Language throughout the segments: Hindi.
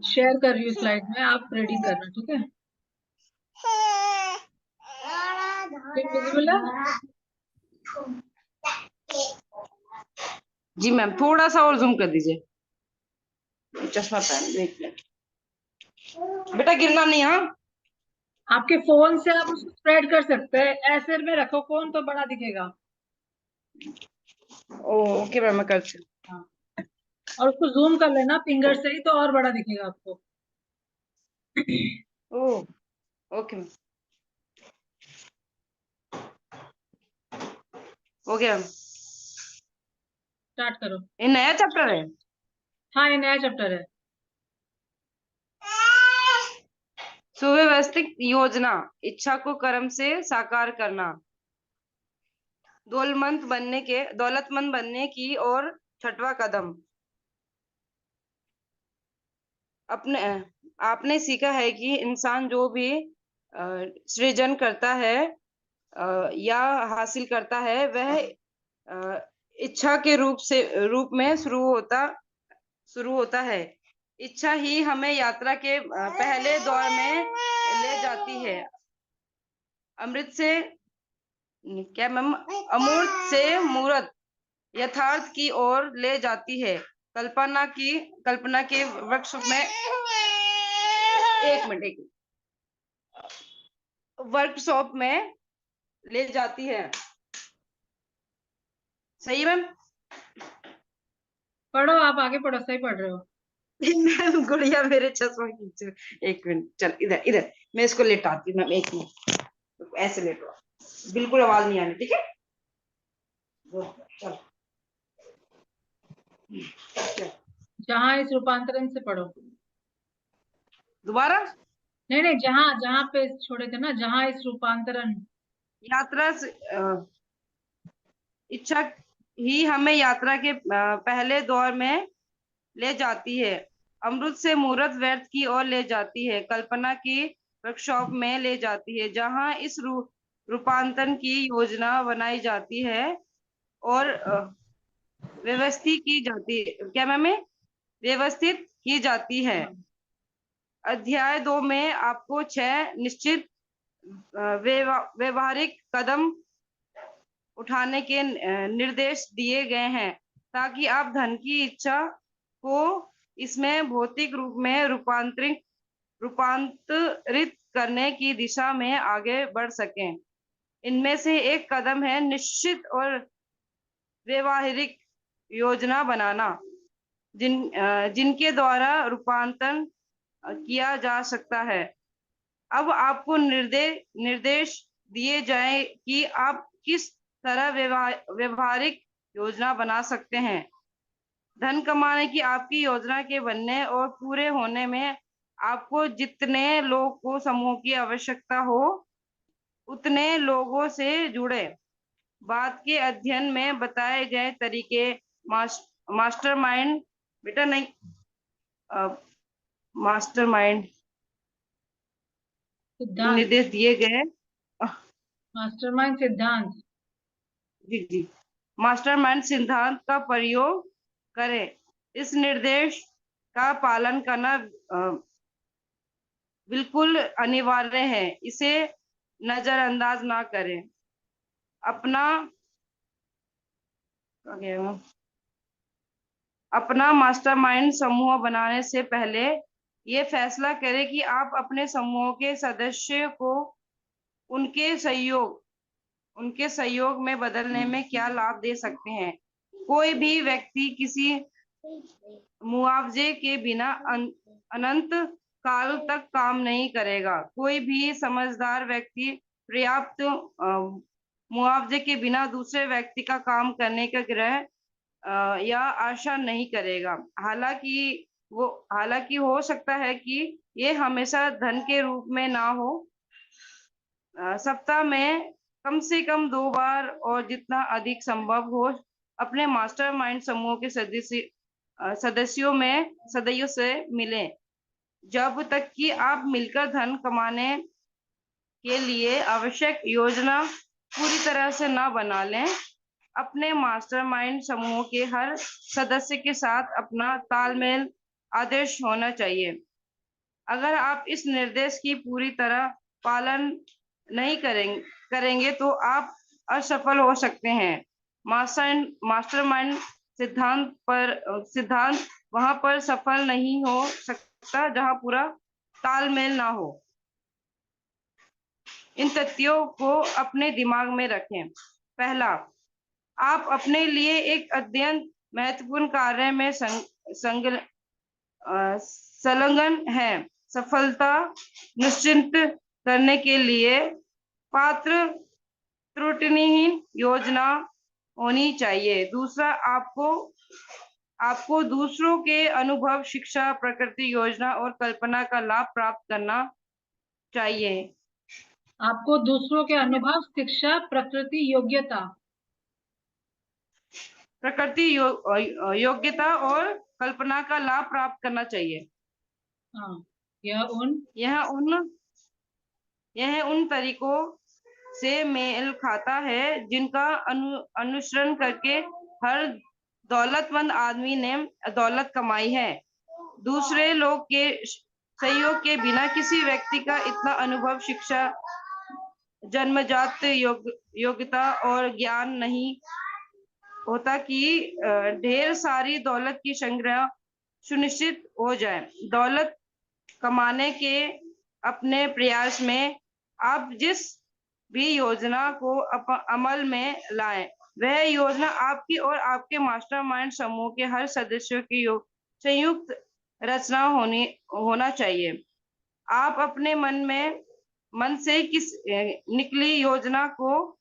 शेयर कर रही हूँ स्लाइड में, आप रीडिंग करना, ठीक है? विजिबल है? जी मैम, थोड़ा सा और जूम कर दीजिए। चश्मा पहन, एक मिनट बेटा, गिरना नहीं। हाँ, आपके फोन से आप उसको स्प्रेड कर सकते हैं, ऐसे में रखो फोन तो बड़ा दिखेगा। ओके मैम, मैं करती हूँ। हाँ, और उसको जूम कर लेना फिंगर से ही तो और बड़ा दिखेगा आपको। ओ ओके मैम, हो गया मैम। स्टार्ट करो। ये नया चैप्टर है। हाँ, ये नया चैप्टर है। सुव्यवस्थित योजना, इच्छा को कर्म से साकार करना, दौलतमंद बनने की और छठवां कदम। अपने आपने सीखा है कि इंसान जो भी सृजन करता है या हासिल करता है, वह इच्छा के रूप में शुरू होता है। इच्छा ही हमें यात्रा के पहले दौर में ले जाती है। अमृत से क्या मैम, अमूर्त से मूर्त यथार्थ की ओर ले जाती है। कल्पना के वर्कशॉप में, एक मिनट, वर्कशॉप में ले जाती है। सही मैम? पढ़ो, आप आगे पढ़ो, सही पढ़ रहे हो। मैम, गुड़िया मेरे चश्मा खींचो। एक मिनट, चल इधर इधर, मैं इसको लेटाती हूँ मैम, एक मिनट ऐसे लेटो, बिल्कुल आवाज नहीं आनी, ठीक है? चल चल, जहां इस रूपांतरण से पढ़ो। दोबारा। नहीं नहीं, जहां जहां पे छोड़े थे ना, जहां इस रूपांतरण। यात्रा से इच्छा ही हमें यात्रा के पहले दौर में ले जाती है। अमृत से मूर्त व्यर्थ की ओर ले जाती है। कल्पना की वर्कशॉप में ले जाती है, जहां इस रूपांतरण की योजना बनाई जाती है और व्यवस्थित की जाती है। क्या मैम? व्यवस्थित की जाती है। हाँ। अध्याय 2 में आपको 6 निश्चित व्यवहारिक कदम उठाने के निर्देश दिए गए हैं, ताकि आप धन की इच्छा को इसमें भौतिक रूप में रूपांतरित करने की दिशा में आगे बढ़ सकें। इनमें से एक कदम है निश्चित और व्यवहारिक योजना बनाना, जिनके द्वारा रूपांतरण किया जा सकता है। अब आपको निर्देश दिए जाए कि आप किस तरह व्यवहारिक योजना बना सकते हैं। धन कमाने की आपकी योजना के बनने और पूरे होने में आपको जितने लोग को समूह की आवश्यकता हो, उतने लोगों से जुड़े। बाद के अध्ययन में बताए गए तरीके मास्टरमाइंड, बेटा नहीं, मास्टरमाइंड सिद्धांत। निर्देश दिए गए। मास्टरमाइंड सिद्धांत। जी जी, मास्टरमाइंड सिद्धांत का प्रयोग करें। इस निर्देश का पालन करना बिल्कुल अनिवार्य है। इसे नजरअंदाज ना करें। अपना अपना मास्टरमाइंड समूह बनाने से पहले ये फैसला करें कि आप अपने समूह के सदस्य को उनके सहयोग उनके सहयोग में बदलने में क्या लाभ दे सकते हैं। कोई भी व्यक्ति किसी मुआवजे के बिना अनंत काल तक काम नहीं करेगा। कोई भी समझदार व्यक्ति पर्याप्त मुआवजे के बिना दूसरे व्यक्ति का काम करने का ग्रह या आशा नहीं करेगा। हालांकि हो सकता है कि ये हमेशा धन के रूप में ना हो। सप्ताह में कम से कम 2 बार और जितना अधिक संभव हो अपने मास्टरमाइंड समूह के सदस्यों से मिलें। जब तक कि आप मिलकर धन कमाने के लिए आवश्यक योजना पूरी तरह से ना बना लें, अपने मास्टरमाइंड समूह के हर सदस्य के साथ अपना तालमेल आदर्श होना चाहिए। अगर आप इस निर्देश की पूरी तरह पालन नहीं करेंगे तो आप असफल हो सकते हैं। मास्टरमाइंड सिद्धांत वहां पर सफल नहीं हो सकता जहां पूरा तालमेल ना हो। इन तथ्यों को अपने दिमाग में रखें। पहला, आप अपने लिए एक अत्यंत महत्वपूर्ण कार्य में संलग्न है। सफलता निश्चित करने के लिए पात्र त्रुटिहीन योजना होनी चाहिए। दूसरा, आपको दूसरों के अनुभव, शिक्षा, प्रकृति योजना और कल्पना का लाभ प्राप्त करना चाहिए। आपको दूसरों के अनुभव, शिक्षा, प्रकृति, योग्यता और कल्पना का लाभ प्राप्त करना चाहिए। हाँ, यह उन तरीकों से मेल खाता है जिनका अनुसरण करके हर दौलतमंद आदमी ने दौलत कमाई है। दूसरे लोग के सहयोग के बिना किसी व्यक्ति का इतना अनुभव, शिक्षा, जन्मजात योग्यता और ज्ञान नहीं होता कि ढेर सारी दौलत की संग्रह सुनिश्चित हो जाए। दौलत कमाने के अपने प्रयास में आप जिस भी योजना को अमल में लाएं, वह योजना आपकी और आपके मास्टरमाइंड समूह के हर सदस्य की संयुक्त रचना होना चाहिए। आप अपने मन से निकली योजना को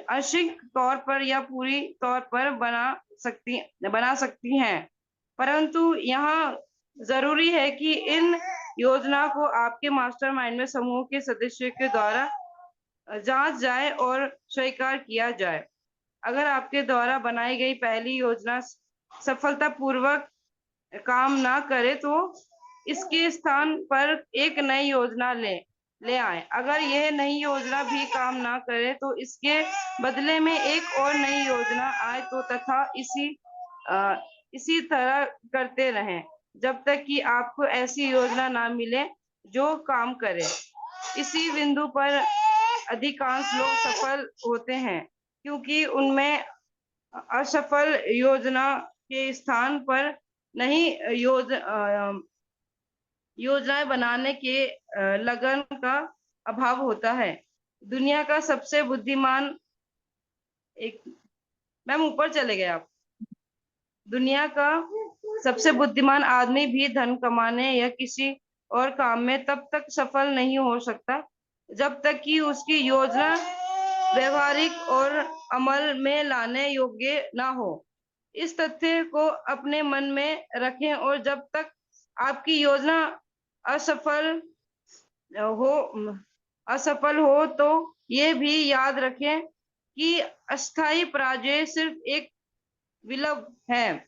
आंशिक तौर पर या पूरी तौर पर बना सकती हैं, परंतु यहाँ जरूरी है कि इन योजना को आपके मास्टरमाइंड में समूह के सदस्यों के द्वारा जांच जाए और स्वीकार किया जाए। अगर आपके द्वारा बनाई गई पहली योजना सफलतापूर्वक काम ना करे तो इसके स्थान पर एक नई योजना ले आए। अगर यह नई योजना भी काम ना करे तो इसके बदले में एक और नई योजना आए तो तथा इसी तरह करते रहें जब तक कि आपको ऐसी योजना ना मिले जो काम करे। इसी बिंदु पर अधिकांश लोग सफल होते हैं क्योंकि उनमें असफल योजना के स्थान पर नहीं योजनाएं बनाने के लगन का अभाव होता है। दुनिया का सबसे बुद्धिमान एक मैम ऊपर चले गए आप। दुनिया का सबसे बुद्धिमान आदमी भी धन कमाने या किसी और काम में तब तक सफल नहीं हो सकता जब तक कि उसकी योजना व्यवहारिक और अमल में लाने योग्य ना हो। इस तथ्य को अपने मन में रखें और जब तक आपकी योजना असफल हो तो ये भी याद रखें कि अस्थायी पराजय सिर्फ एक विलंब है।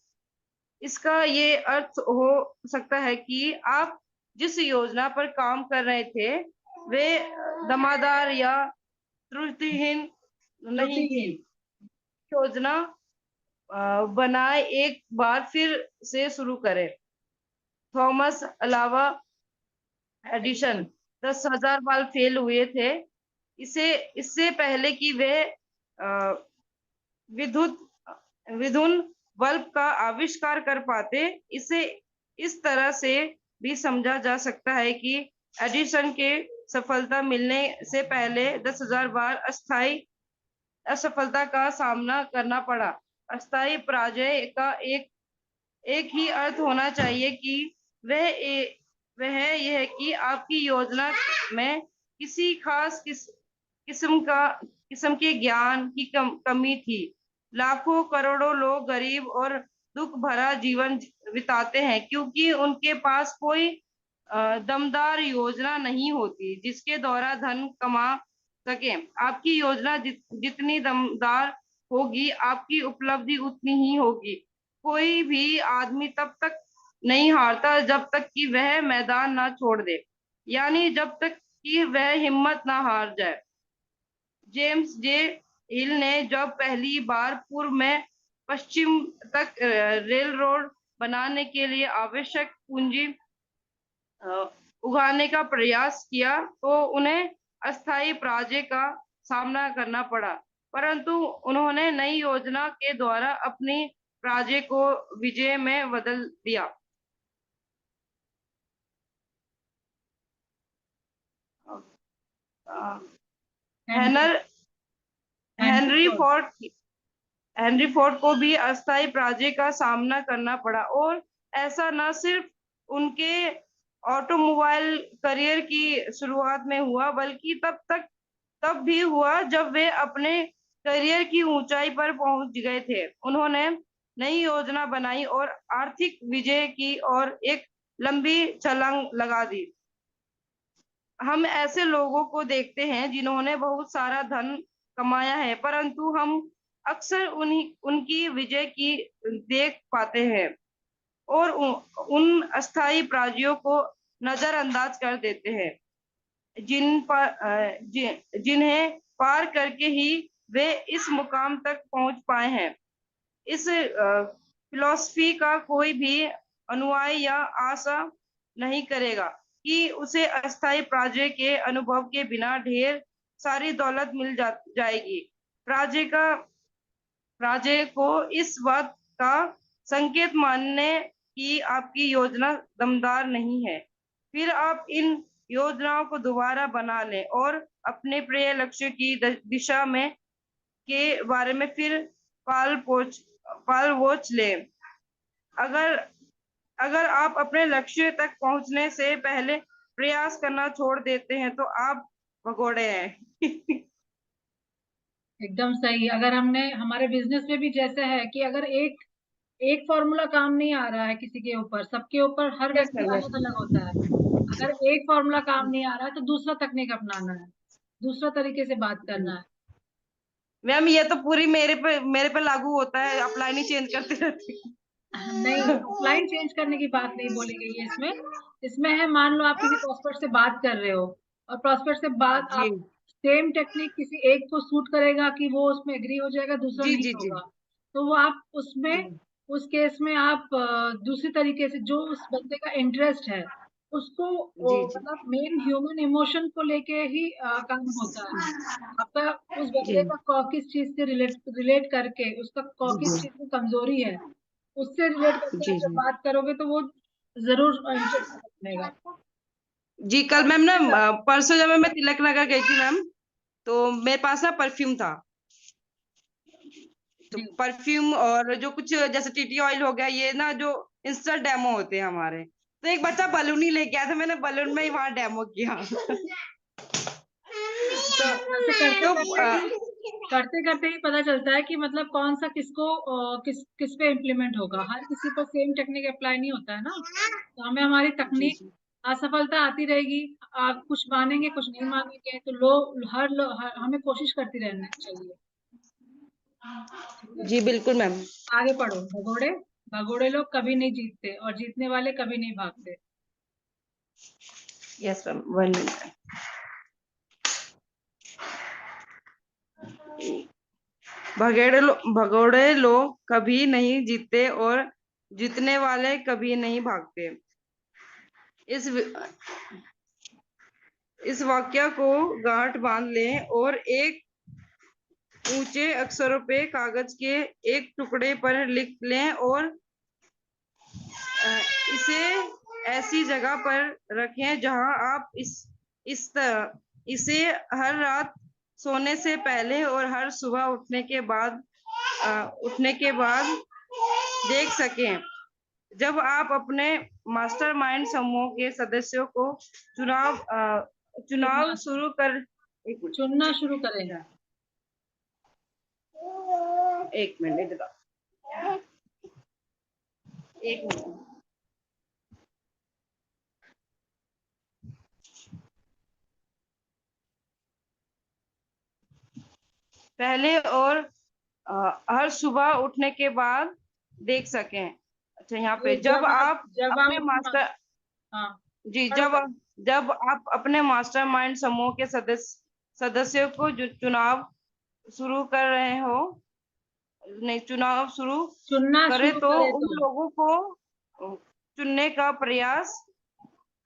इसका ये अर्थ हो सकता है कि आप जिस योजना पर काम कर रहे थे वे दमादार या त्रुटिहीन नहीं थी। योजना बनाए एक बार फिर से शुरू करें। थॉमस अल्वा एडिशन 10,000 बार फेल हुए थे इससे पहले कि वे विद्युत बल्ब का आविष्कार कर पाते। इसे इस तरह से भी समझा जा सकता है कि एडिसन के सफलता मिलने से पहले 10,000 बार अस्थायी असफलता का सामना करना पड़ा। अस्थायी पराजय का एक ही अर्थ होना चाहिए कि वह यह कि आपकी योजना में किसी खास किस्म के ज्ञान की कमी थी। लाखों करोड़ों लोग गरीब और दुख भरा जीवन बिताते हैं क्योंकि उनके पास कोई दमदार योजना नहीं होती जिसके द्वारा धन कमा सके। आपकी योजना जितनी दमदार होगी आपकी उपलब्धि उतनी ही होगी। कोई भी आदमी तब तक नहीं हारता जब तक कि वह मैदान ना छोड़ दे, यानी जब तक कि वह हिम्मत ना हार जाए। जेम्स जे हिल ने जब पहली बार पूर्व में पश्चिम तक रेल रोड बनाने के लिए आवश्यक पूंजी उगाने का प्रयास किया तो उन्हें अस्थायी पराजय का सामना करना पड़ा, परंतु उन्होंने नई योजना के द्वारा अपनी पराजय को विजय में बदल दिया। Henry Henry Henry Ford. Ford Henry Ford को भी अस्थायी पराजय का सामना करना पड़ा, और ऐसा न सिर्फ उनके ऑटोमोबाइल करियर की शुरुआत में हुआ, बल्कि तब भी हुआ जब वे अपने करियर की ऊंचाई पर पहुंच गए थे। उन्होंने नई योजना बनाई और आर्थिक विजय की और एक लंबी छलांग लगा दी। हम ऐसे लोगों को देखते हैं जिन्होंने बहुत सारा धन कमाया है, परंतु हम अक्सर उनकी विजय की देख पाते हैं और उन अस्थायी पराजयों को नजरअंदाज कर देते हैं जिन्हें पार करके ही वे इस मुकाम तक पहुंच पाए हैं। इस फिलॉसफी का कोई भी अनुयायी या आशा नहीं करेगा कि उसे अस्थायी पराजय के अनुभव के बिना ढेर सारी दौलत मिल जाएगी। पराजय को इस बात का संकेत मानने की आपकी योजना दमदार नहीं है, फिर आप इन योजनाओं को दोबारा बना लें और अपने प्रिय लक्ष्य की दिशा में के बारे में फिर पाल वोच लें। अगर अगर आप अपने लक्ष्य तक पहुंचने से पहले प्रयास करना छोड़ देते हैं तो आप भगोड़े हैं। एकदम सही। अगर हमने हमारे बिजनेस में भी जैसे है कि अगर एक फॉर्मूला काम नहीं आ रहा है किसी के ऊपर, सबके ऊपर हर यस व्यक्ति मैम, अलग अलग होता है। अगर एक फॉर्मूला काम नहीं आ रहा है तो दूसरा तकनीक अपनाना है, दूसरा तरीके से बात करना है। मैम ये तो पूरी मेरे पे लागू होता है, अप्लाई नहीं चेंज करते रहते। नहीं, ऑफलाइन चेंज करने की बात नहीं बोली गई है इसमें। इसमें है, मान लो आप किसी प्रोस्पेक्ट से बात कर रहे हो और प्रोस्पेक्ट से बात जी आप सेम टेक्निक किसी एक को सूट करेगा कि वो उसमें एग्री हो जाएगा, दूसरा जी नहीं जी जी होगा। तो वो आप जी उसमें उस केस में आप दूसरी तरीके से जो उस बंदे का इंटरेस्ट है उसको जी जी मतलब मेन ह्यूमन इमोशन को लेके ही काम होता है आपका। उस बंदे जी का किस चीज से रिलेट रिलेट करके उसका किस चीज में कमजोरी है, उससे रिलेट करके जी आप जब जी बात करोगे तो वो जरूर इंटरेस्ट बनेगा। जी। कल मैम ना परसों जब मैं तिलक नगर गई थी मैम, तो मेरे पास ना परफ्यूम था। तो जी परफ्यूम और जो कुछ जैसे टीटी ऑयल हो गया, ये ना जो इंस्टेंट डेमो होते हैं हमारे, तो एक बच्चा बलून ही लेके आया था, मैंने बलून में ही वहां डेमो किया। ऐसे करते तो करते ही करते करते ही पता चलता है कि मतलब कौन सा किसको किस पे इम्प्लीमेंट होगा। हर किसी पर सेम टेक्निक अप्लाई नहीं होता है ना, तो हमें हमारी जी तकनीक जी असफलता आती रहेगी। आप कुछ मानेंगे कुछ नहीं मानेंगे, तो लोग हमें कोशिश करती रहनी चाहिए। ठीक है, जी बिल्कुल मैम। आगे पढ़ो। भगोड़े भगोड़े लोग कभी नहीं जीतते और जीतने वाले कभी नहीं भागते। Yes ma'am, 1 minute. भगोड़े लोग कभी नहीं जीतते और जीतने वाले कभी नहीं भागते। इस इस वाक्य को गांठ बांध लें और एक ऊंचे अक्षरों पे कागज के एक टुकड़े पर लिख लें और इसे ऐसी जगह पर रखें जहां आप इसे हर रात सोने से पहले और हर सुबह उठने के बाद देख सकें। जब आप अपने मास्टरमाइंड समूह के सदस्यों को चुनना चुनाव शुरू कर एक चुनना शुरू करें। मिनट, एक मिनट इधर आओ। एक मिनट। पहले और हर सुबह उठने के बाद देख सकें। अच्छा, यहाँ पे ये जब आप जब आप अपने अपनी मास्टर हाँ, जी पढ़ो जब पढ़ो। जब आप अपने मास्टरमाइंड समूह के सदस्यों को जो शुरू कर रहे हो, नहीं, चुनाव शुरू चुनना करे शुरू तो करे उन तो। लोगों को चुनने का प्रयास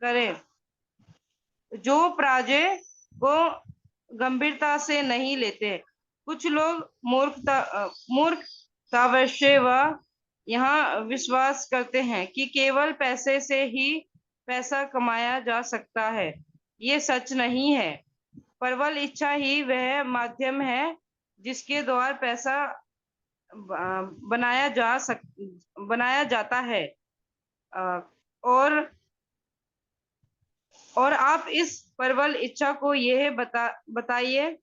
करें जो पराजय को गंभीरता से नहीं लेते। कुछ लोग मूर्खतावश व यहाँ विश्वास करते हैं कि केवल पैसे से ही पैसा कमाया जा सकता है। ये सच नहीं है। प्रबल इच्छा ही वह माध्यम है जिसके द्वारा पैसा बनाया जाता है। अ, और आप इस प्रबल इच्छा को यह बताइए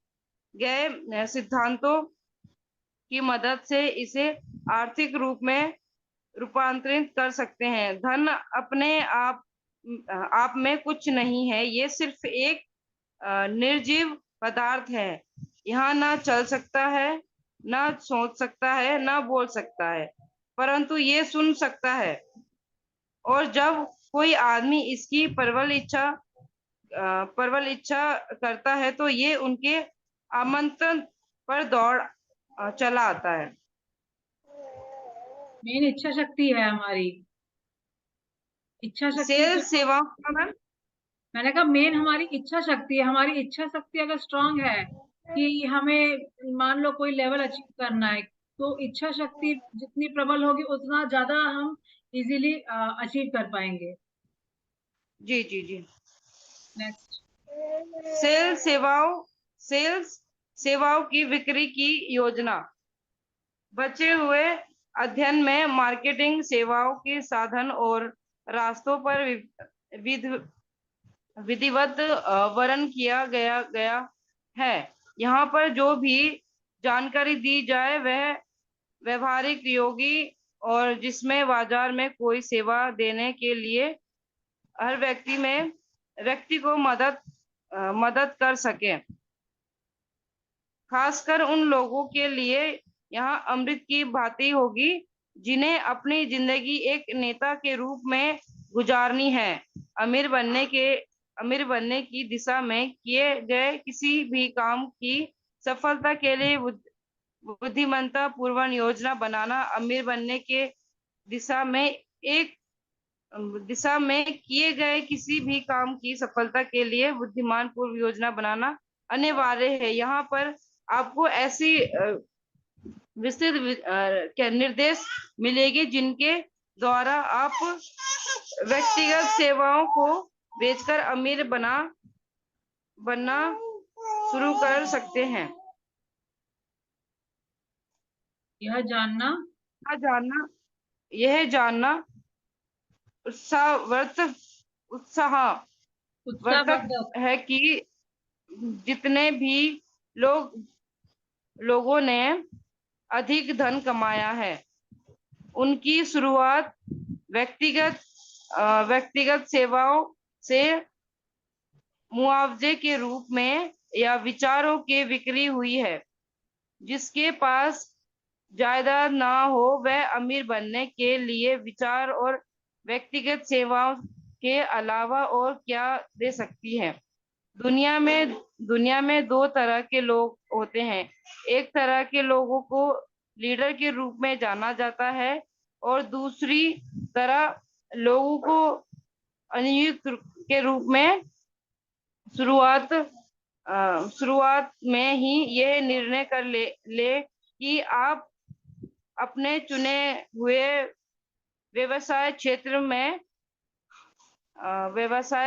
गए सिद्धांतों की मदद से इसे आर्थिक रूप में रूपांतरित कर सकते हैं। धन अपने आप में कुछ नहीं है, ये सिर्फ एक निर्जीव पदार्थ है। यहाँ ना चल सकता है, ना सोच सकता है, ना बोल सकता है, परंतु ये सुन सकता है। और जब कोई आदमी इसकी प्रबल इच्छा करता है तो ये उनके आमंत्रण पर दौड़ चला आता है। मेन इच्छा शक्ति है हमारी। इच्छा शक्ति सेल जो, सेवा का मैम। मैंने कहा मेन हमारी इच्छा शक्ति है। हमारी इच्छा शक्ति अगर स्ट्रांग है कि हमें मान लो कोई लेवल अचीव करना है, तो इच्छा शक्ति जितनी प्रबल होगी उतना ज्यादा हम इजीली अचीव कर पाएंगे। जी जी जी। नेक्स्ट। सेल सेवाओं सेल्स सेवाओं की बिक्री की योजना। बचे हुए अध्ययन में मार्केटिंग सेवाओं के साधन और रास्तों पर विधिवत वर्णन किया गया है। यहाँ पर जो भी जानकारी दी जाए वह व्यवहारिक योगी और जिसमें बाजार में कोई सेवा देने के लिए हर व्यक्ति को मदद कर सके। खासकर उन लोगों के लिए यहाँ अमृत की भांति होगी जिन्हें अपनी जिंदगी एक नेता के रूप में गुजारनी है। अमीर बनने की दिशा में किए गए किसी भी काम की सफलता के लिए बुद्धिमत्ता पूर्वक योजना बनाना। अमीर बनने के दिशा में एक दिशा में किए गए किसी भी काम की सफलता के लिए बुद्धिमान पूर्व योजना बनाना अनिवार्य है। यहाँ पर आपको ऐसी विस्तृत निर्देश मिलेगी जिनके द्वारा आप व्यक्तिगत सेवाओं को बेचकर अमीर बनना शुरू कर सकते हैं। यह जानना जानना यह जानना उत्साहवर्धक उत्साहवर्धक। है कि जितने भी लोगों ने अधिक धन कमाया है उनकी शुरुआत व्यक्तिगत सेवाओं से मुआवजे के रूप में या विचारों की बिक्री हुई है। जिसके पास जायदाद ना हो वह अमीर बनने के लिए विचार और व्यक्तिगत सेवाओं के अलावा और क्या दे सकती है। दुनिया में दो तरह के लोग होते हैं। एक तरह के लोगों को लीडर के रूप में जाना जाता है और दूसरी तरह लोगों को अनुयुक्त के रूप में। शुरुआत में ही यह निर्णय कर ले कि आप अपने चुने हुए व्यवसाय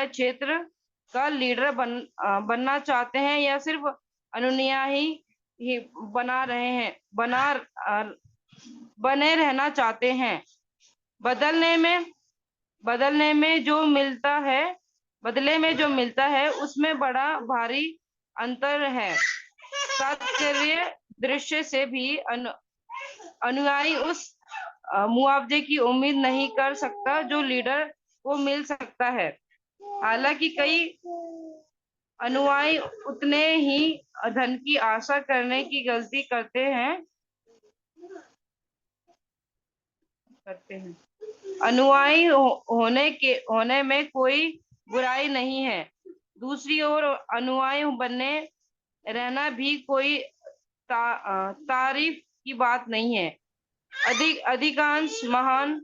क्षेत्र का लीडर बनना चाहते हैं या सिर्फ अनुयायी ही बने रहना चाहते हैं। बदले में जो मिलता है उसमें बड़ा भारी अंतर है। तात्पर्य दृश्य से भी अनुयायी उस मुआवजे की उम्मीद नहीं कर सकता जो लीडर को मिल सकता है। हालांकि कई अनुयायी उतने ही धन की आशा करने की गलती करते हैं। अनुयायी होने में कोई बुराई नहीं है। दूसरी ओर अनुयायी बने रहना भी कोई तारीफ की बात नहीं है। अधिकांश महान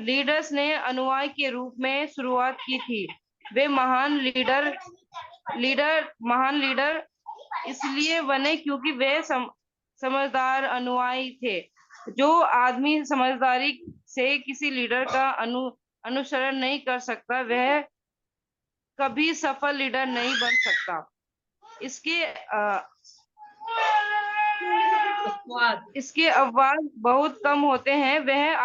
लीडर्स ने अनुयायी के रूप में शुरुआत की थी। वे महान लीडर इसलिए बने क्योंकि वे समझदार अनुयायी थे। जो आदमी समझदारी से किसी लीडर का अनुसरण नहीं कर सकता, वह कभी सफल लीडर नहीं बन सकता। इसके अपवाद। इसके अपवाद बहुत कम होते हैं। वह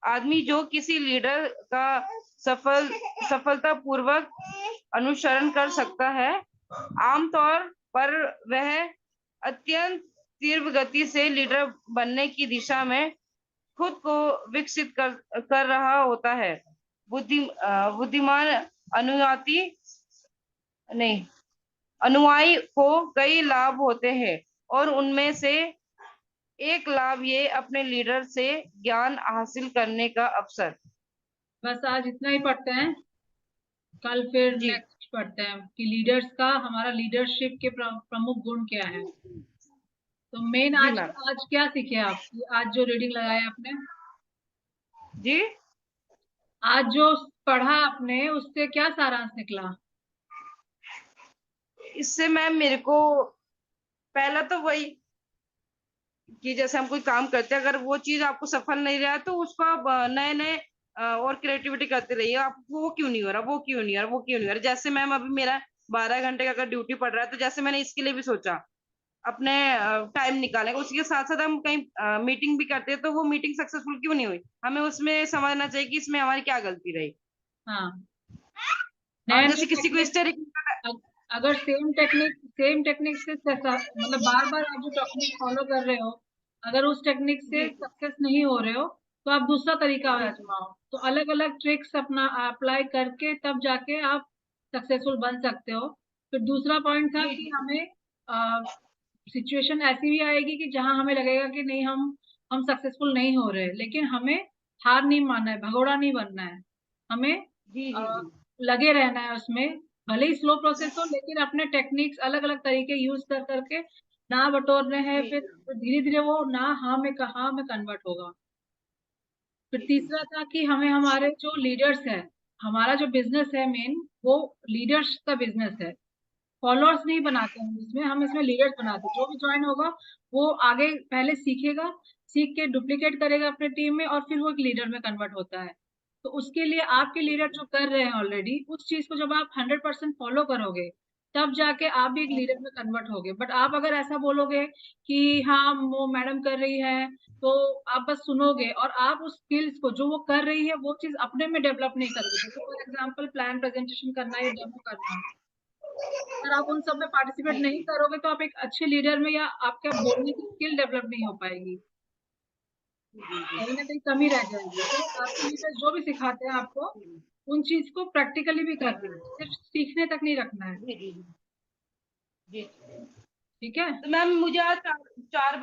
आदमी जो किसी लीडर का सफलतापूर्वक अनुसरण कर सकता है, आमतौर पर वह अत्यंत तीव्र गति से लीडर बनने की दिशा में खुद को विकसित कर रहा होता है। बुद्धिमान अनुयायी नहीं अनुयायी को कई लाभ होते हैं, और उनमें से एक लाभ ये अपने लीडर से ज्ञान हासिल करने का अवसर। बस आज इतना ही पढ़ते हैं, कल फिर जी नेक्स्ट पढ़ते हैं कि लीडर्स का, हमारा लीडरशिप के प्रमुख गुण क्या है। तो मेन जी आज मैम। आज क्या सीखे आप, आज जो रीडिंग लगाया आपने, जी आज जो पढ़ा आपने, उससे क्या सारांश निकला? इससे मैम मेरे को पहला तो वही कि जैसे हम कोई काम करते हैं, अगर वो चीज आपको सफल नहीं रहा तो उसको आप नए नए और क्रिएटिविटी करते रहिए। आपको वो क्यों नहीं हो रहा, वो क्यों नहीं हो रहा, वो क्यों नहीं हो रहा। जैसे मैम अभी मेरा 12 घंटे का अगर ड्यूटी पड़ रहा है, तो जैसे मैंने इसके लिए भी सोचा अपने टाइम निकालेंगे। उसके साथ साथ हम कहीं मीटिंग भी करते हैं, तो वो मीटिंग सक्सेसफुल क्यों नहीं हुई, हमें उसमें समझना चाहिए कि इसमें हमारी क्या गलती रही। हाँ, अब नए नए जैसे किसी को टेक्निक। स्टेरिंग अगर सेम टेक्निक से मतलब बार बार आप जो टेक्निक फॉलो कर रहे हो, अगर उस टेक्निक से जी सक्सेस नहीं हो रहे हो, तो आप दूसरा तरीका जी आजमाओ। तो अलग अलग ट्रिक्स अपना अप्लाई करके तब जाके आप सक्सेसफुल बन सकते हो। फिर दूसरा पॉइंट था जी कि जी हमें सिचुएशन ऐसी भी आएगी कि जहां हमें लगेगा कि नहीं, हम सक्सेसफुल नहीं हो रहे, लेकिन हमें हार नहीं मानना है, भगोड़ा नहीं बनना है। हमें जी अ, जी जी लगे रहना है उसमें, भले ही स्लो प्रोसेस हो, लेकिन अपने टेक्निक्स अलग अलग तरीके यूज कर करके ना बटोरने हैं। जी फिर धीरे धीरे वो ना हाँ में कन्वर्ट होगा। फिर जी जी तीसरा था कि हमें, हमारे जो लीडर्स है, हमारा जो बिजनेस है मेन, वो लीडर्स का बिजनेस है। फॉलोअर्स नहीं बनाते हैं इसमें, हम इसमें लीडर्स बनाते हैं। जो भी ज्वाइन होगा वो आगे पहले सीखेगा, सीख के डुप्लीकेट करेगा अपने टीम में, और फिर वो एक लीडर में कन्वर्ट होता है। तो उसके लिए आपके लीडर जो कर रहे हैं ऑलरेडी, उस चीज को जब आप 100% फॉलो करोगे, तब जाके आप भी एक लीडर में कन्वर्ट होगे। बट आप अगर ऐसा बोलोगे कि हाँ वो मैडम कर रही है, तो आप बस सुनोगे और आप उस स्किल्स को, जो वो कर रही है, वो चीज अपने में डेवलप नहीं करोगे। जैसे फॉर एग्जाम्पल प्लान प्रेजेंटेशन करना या डेमो करना, अगर आप उन सब में पार्टिसिपेट जी नहीं जी करोगे, तो आप एक अच्छे लीडर में, या आपका बोलने की स्किल डेवलप नहीं हो पाएगी, कहीं ना कहीं कमी रह जाएगी। तो आपके लीडर जो भी सिखाते हैं आपको, उन चीज को प्रैक्टिकली भी करना है, सिर्फ सीखने तक नहीं रखना है। जी जी जी। ठीक है। तो मैम मुझे आज 4 बजे